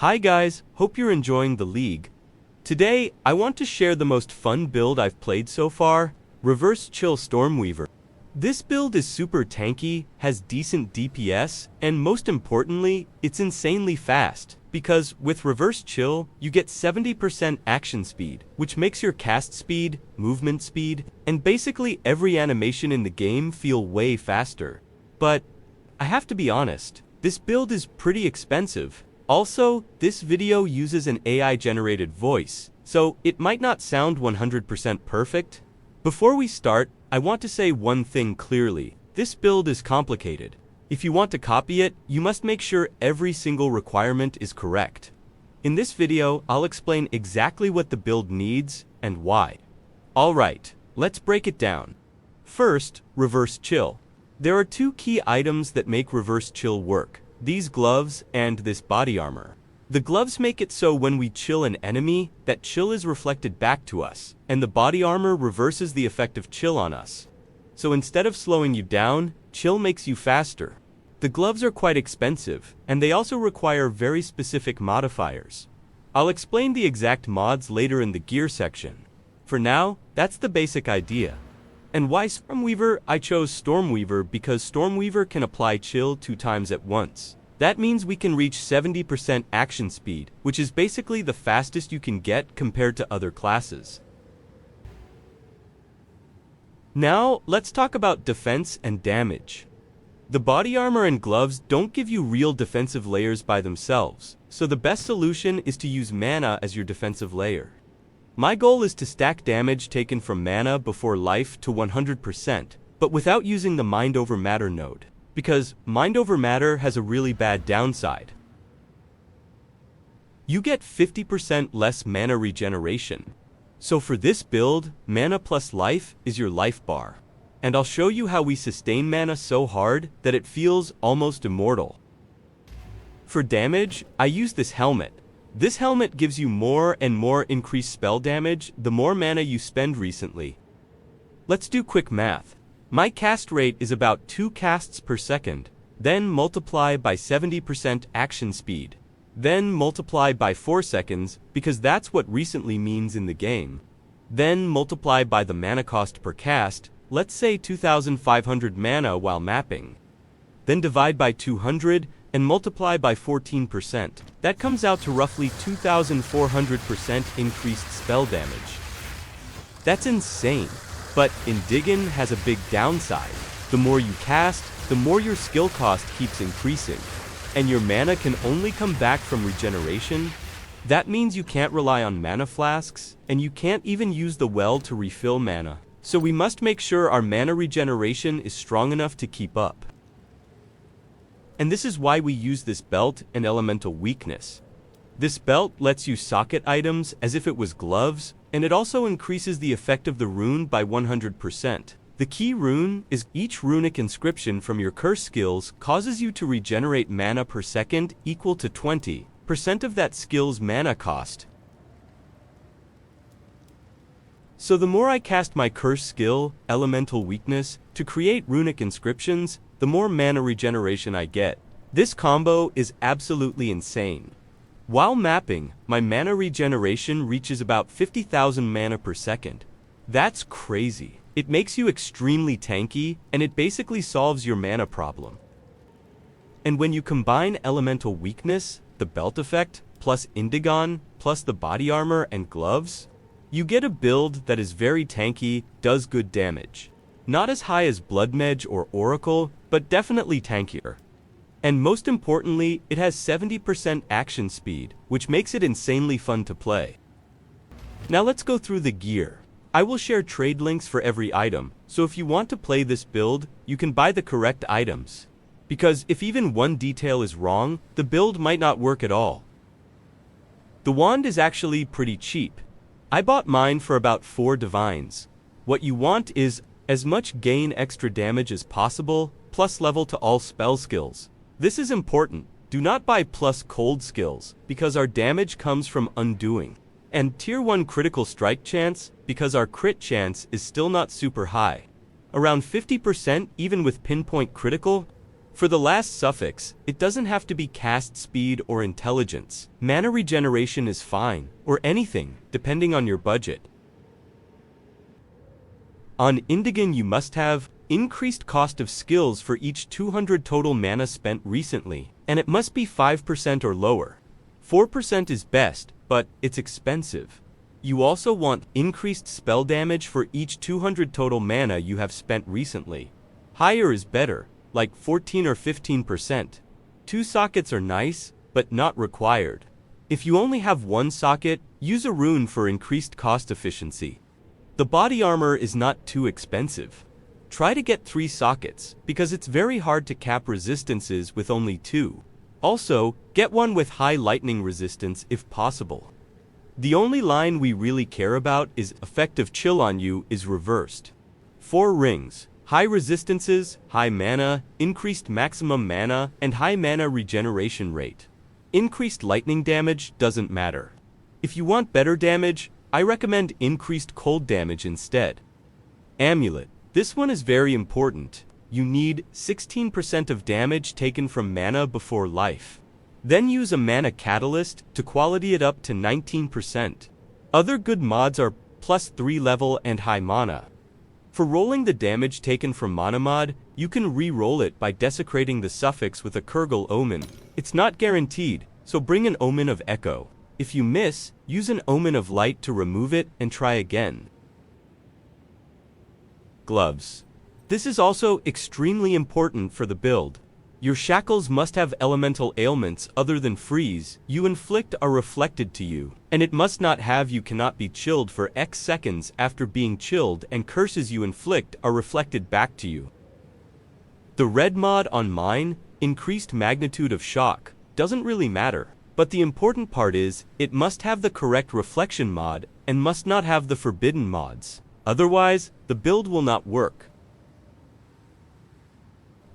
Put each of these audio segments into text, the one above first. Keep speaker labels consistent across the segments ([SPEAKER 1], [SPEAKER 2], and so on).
[SPEAKER 1] Hi guys, hope you're enjoying the league. Today, I want to share the most fun build I've played so far, Reverse Chill Stormweaver. This build is super tanky, has decent DPS, and most importantly, it's insanely fast, because with Reverse Chill, you get 70% action speed, which makes your cast speed, movement speed, and basically every animation in the game feel way faster. But, I have to be honest, this build is pretty expensive. Also, this video uses an AI-generated voice, so it might not sound 100% perfect. Before we start, I want to say one thing clearly. This build is complicated. If you want to copy it, you must make sure every single requirement is correct. In this video, I'll explain exactly what the build needs and why. Alright, let's break it down. First, Reverse Chill. There are two key items that make Reverse Chill work. These gloves and this body armor. The gloves make it so when we chill an enemy, that chill is reflected back to us, and the body armor reverses the effect of chill on us. So instead of slowing you down, chill makes you faster. The gloves are quite expensive, and they also require very specific modifiers. I'll explain the exact mods later in the gear section. For now, that's the basic idea. And why Stormweaver? I chose Stormweaver because Stormweaver can apply chill 2 times at once. That means we can reach 70% action speed, which is basically the fastest you can get compared to other classes. Now, let's talk about defense and damage. The body armor and gloves don't give you real defensive layers by themselves, so the best solution is to use mana as your defensive layer. My goal is to stack damage taken from mana before life to 100%, but without using the Mind over Matter node, because Mind over Matter has a really bad downside. You get 50% less mana regeneration. So for this build, mana plus life is your life bar. And I'll show you how we sustain mana so hard that it feels almost immortal. For damage, I use this helmet. This helmet gives you more and more increased spell damage the more mana you spend recently. Let's do quick math. My cast rate is about 2 casts per second, then multiply by 70% action speed, then multiply by 4 seconds because that's what recently means in the game, then multiply by the mana cost per cast, let's say 2500 mana while mapping, then divide by 200 and multiply by 14%. That comes out to roughly 2400% increased spell damage. That's insane, but Indigan has a big downside. The more you cast, the more your skill cost keeps increasing, and your mana can only come back from regeneration. That means you can't rely on mana flasks, and you can't even use the well to refill mana. So we must make sure our mana regeneration is strong enough to keep up. And this is why we use this belt and elemental weakness. This belt lets you socket items as if it was gloves, and it also increases the effect of the rune by 100%. The key rune is each runic inscription from your curse skills causes you to regenerate mana per second equal to 20% of that skill's mana cost. So the more I cast my curse skill, elemental weakness, to create runic inscriptions, the more mana regeneration I get. This combo is absolutely insane. While mapping, my mana regeneration reaches about 50,000 mana per second. That's crazy. It makes you extremely tanky, and it basically solves your mana problem. And when you combine elemental weakness, the belt effect, plus Indigon, plus the body armor and gloves, you get a build that is very tanky, does good damage. Not as high as Blood Mage or Oracle, but definitely tankier. And most importantly, it has 70% action speed, which makes it insanely fun to play. Now let's go through the gear. I will share trade links for every item, so if you want to play this build, you can buy the correct items. Because if even one detail is wrong, the build might not work at all. The wand is actually pretty cheap. I bought mine for about 4 divines. What you want is as much gain extra damage as possible, plus level to all spell skills. This is important. Do not buy plus cold skills, because our damage comes from undoing. And tier 1 critical strike chance, because our crit chance is still not super high. Around 50% even with pinpoint critical. For the last suffix, it doesn't have to be cast speed or intelligence. Mana regeneration is fine, or anything, depending on your budget. On Indigan you must have increased cost of skills for each 200 total mana spent recently, and it must be 5% or lower. 4% is best, but it's expensive. You also want increased spell damage for each 200 total mana you have spent recently. Higher is better, like 14 or 15%. 2 sockets are nice, but not required. If you only have 1 socket, use a rune for increased cost efficiency. The body armor is not too expensive. Try to get 3 sockets, because it's very hard to cap resistances with only 2. Also, get one with high lightning resistance if possible. The only line we really care about is effective chill on you is reversed. 4 rings, high resistances, high mana, increased maximum mana, and high mana regeneration rate. Increased lightning damage doesn't matter. If you want better damage, I recommend increased cold damage instead. Amulet. This one is very important. You need 16% of damage taken from mana before life. Then use a mana catalyst to quality it up to 19%. Other good mods are +3 level and high mana. For rolling the damage taken from mana mod, you can re-roll it by desecrating the suffix with a Kurgle Omen. It's not guaranteed, so bring an Omen of Echo. If you miss, use an Omen of Light to remove it and try again. Gloves. This is also extremely important for the build. Your shackles must have elemental ailments other than freeze you inflict are reflected to you, and it must not have you cannot be chilled for X seconds after being chilled, and curses you inflict are reflected back to you. The red mod on mine, increased magnitude of shock, doesn't really matter, but the important part is, it must have the correct reflection mod, and must not have the forbidden mods. Otherwise, the build will not work.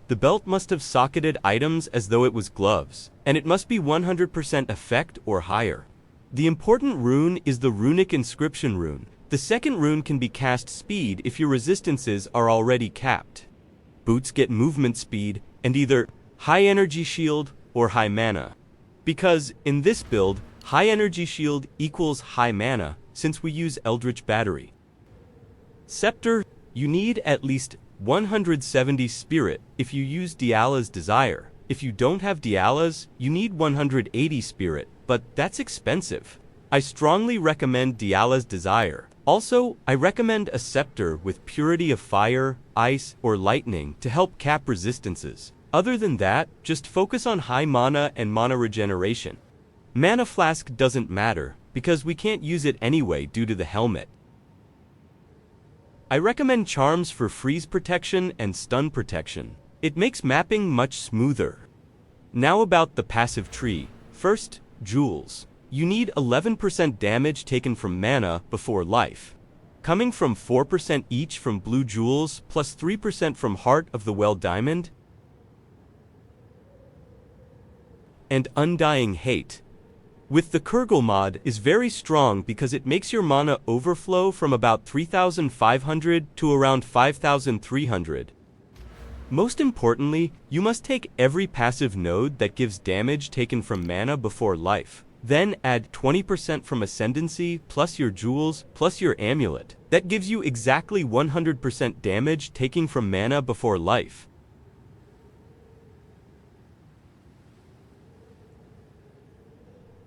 [SPEAKER 1] The belt must have socketed items as though it was gloves, and it must be 100% effect or higher. The important rune is the runic inscription rune. The second rune can be cast speed if your resistances are already capped. Boots get movement speed and either high energy shield or high mana. Because in this build, high energy shield equals high mana since we use Eldritch Battery. Scepter, you need at least 170 spirit if you use Diala's Desire. If you don't have Diala's, you need 180 spirit, but that's expensive. I strongly recommend Diala's Desire. Also, I recommend a scepter with purity of fire, ice, or lightning to help cap resistances. Other than that, just focus on high mana and mana regeneration. Mana flask doesn't matter, because we can't use it anyway due to the helmet. I recommend charms for freeze protection and stun protection. It makes mapping much smoother. Now about the passive tree. First, jewels. You need 11% damage taken from mana before life, coming from 4% each from blue jewels plus 3% from Heart of the Well Diamond and Undying Hate. With the Kurgle mod is very strong because it makes your mana overflow from about 3,500 to around 5,300. Most importantly, you must take every passive node that gives damage taken from mana before life. Then add 20% from Ascendancy plus your jewels plus your amulet. That gives you exactly 100% damage taking from mana before life.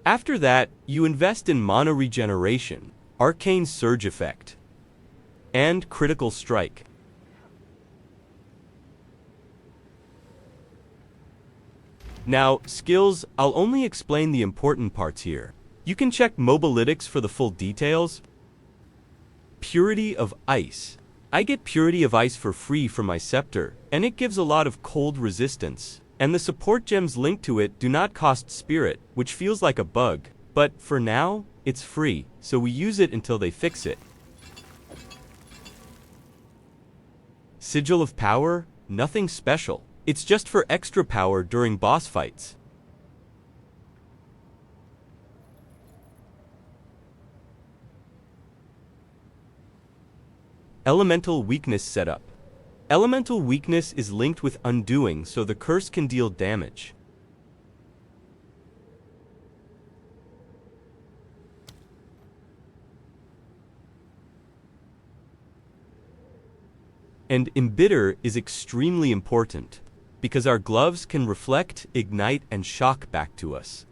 [SPEAKER 1] After that, you invest in mana regeneration, arcane surge effect, and critical strike. Now, skills, I'll only explain the important parts here. You can check Mobalytics for the full details. Purity of Ice. I get Purity of Ice for free from my scepter, and it gives a lot of cold resistance. And the support gems linked to it do not cost spirit, which feels like a bug. But for now, it's free, so we use it until they fix it. Sigil of Power? Nothing special. It's just for extra power during boss fights. Elemental Weakness Setup. Elemental weakness is linked with undoing, so the curse can deal damage. And embitter is extremely important, because our gloves can reflect, ignite, and shock back to us.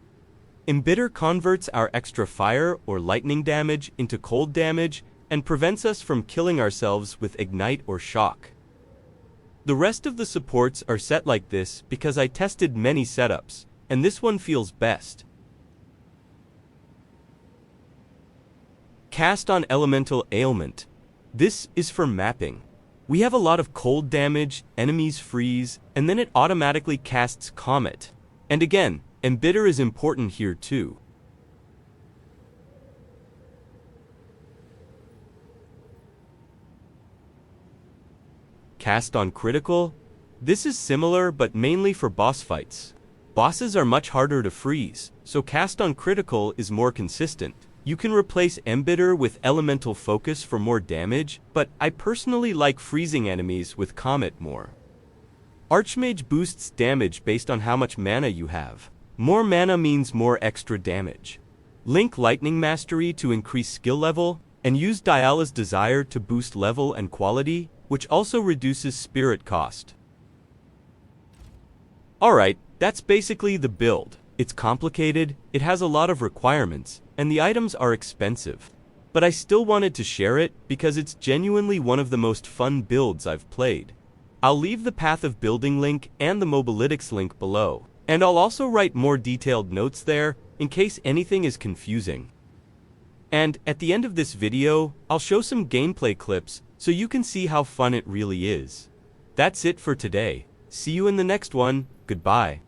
[SPEAKER 1] Embitter converts our extra fire or lightning damage into cold damage and prevents us from killing ourselves with ignite or shock. The rest of the supports are set like this because I tested many setups, and this one feels best. Cast on Elemental Ailment. This is for mapping. We have a lot of cold damage, enemies freeze, and then it automatically casts Comet. And again, embitter is important here too. Cast on Critical. This is similar but mainly for boss fights. Bosses are much harder to freeze, so cast on Critical is more consistent. You can replace embitter with Elemental Focus for more damage, but I personally like freezing enemies with Comet more. Archmage boosts damage based on how much mana you have. More mana means more extra damage. Link Lightning Mastery to increase skill level, and use Diala's Desire to boost level and quality, which also reduces spirit cost. Alright, that's basically the build. It's complicated, it has a lot of requirements, and the items are expensive. But I still wanted to share it because it's genuinely one of the most fun builds I've played. I'll leave the Path of Building link and the Mobalytics link below, and I'll also write more detailed notes there in case anything is confusing. And at the end of this video, I'll show some gameplay clips so you can see how fun it really is. That's it for today. See you in the next one. Goodbye.